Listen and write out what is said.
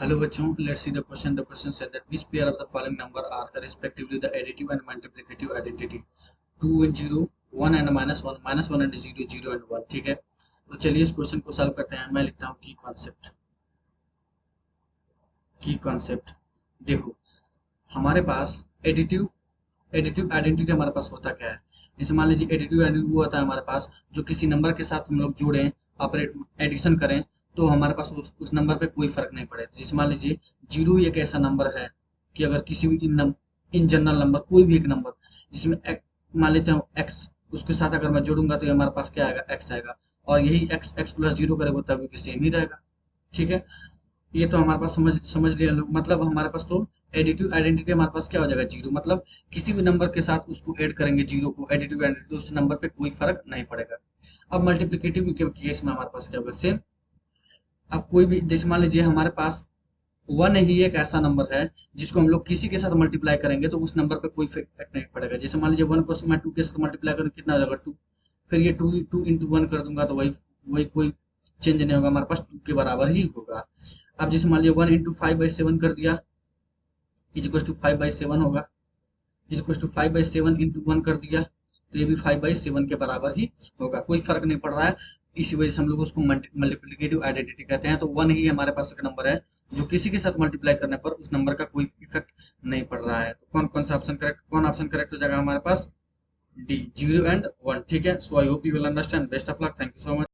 Hello bachon, let's see the question. The question said that which pair of the following number are respectively the additive and multiplicative identity? 2 and 0, 1 and -1, -1 and 0, 0 and 1. ठीक है, तो चलिए इस question को solve करते हैं। मैं लिखता हूँ की कॉन्सेप्ट। देखो, हमारे पास एडिटिव एडिटिव आइडेंटिटी हमारे पास होता क्या है। जैसे मान लीजिए एडिटिव आइडेंटिटी वो होता है हमारे पास जो किसी नंबर के साथ हम लोग जोड़ें, ऑपरेट एडिशन करें, तो हमारे पास उस नंबर पे कोई फर्क नहीं पड़े। जैसे मान लीजिए जीरो एक ऐसा नंबर है कि अगर किसी भी इन जनरल नंबर कोई भी एक नंबर जिसमें मान लेते हैं एक्स, उसके साथ अगर मैं जोड़ूंगा तो ये हमारे पास क्या आएगा, एक्स आएगा। और यही एक्स एक्स प्लस जीरो करेगा तब भी सेम ही रहेगा। ठीक है, ये तो हमारे पास समझ समझ लिया लोग। मतलब हमारे पास तो एडिटिव आइडेंटिटी हमारे पास क्या हो जाएगा, जीरो। मतलब किसी भी नंबर के साथ उसको ऐड करेंगे जीरो को, एडिटिव आइडेंटिटी, तो उस नंबर पे कोई फर्क नहीं पड़ेगा। अब मल्टीप्लिकेटिव के केस में हमारे पास क्या होगा, सेम। अब कोई भी, जैसे मान लीजिए हमारे पास वन ही एक ऐसा नंबर है जिसको हम लोग किसी के साथ मल्टीप्लाई करेंगे तो उस नंबर पे कोई इफेक्ट नहीं पड़ेगा। जैसे मान लीजिए वन को मैं टू के साथ मल्टीप्लाई करूँ, कितना हो जाएगा, टू। फिर ये टू टू इंटू वन कर दूंगा तो वही वही कोई चेंज नहीं होगा, हमारे पास टू के बराबर ही होगा। अब जैसे मान लीजिए वन इंटू 5/7 कर दिया, इज इक्वल टू 5/7 होगा। Is equal to 5/7 into one कर दिया तो ये भी 5/7 के बराबर ही होगा, कोई फर्क नहीं पड़ रहा है। इसी वजह से हम लोग उसको मल्टीप्लिकेटिव आइडेंटिटी कहते हैं। तो वन ही हमारे पास एक नंबर है जो किसी के साथ मल्टीप्लाई करने पर उस नंबर का कोई इफेक्ट नहीं पड़ रहा है। तो कौन सा ऑप्शन करेक्ट, कौन ऑप्शन करेक्ट हो जाएगा हमारे पास, डी, 0 and 1। ठीक है, so I hope you will understand. Best of luck, thank you so much.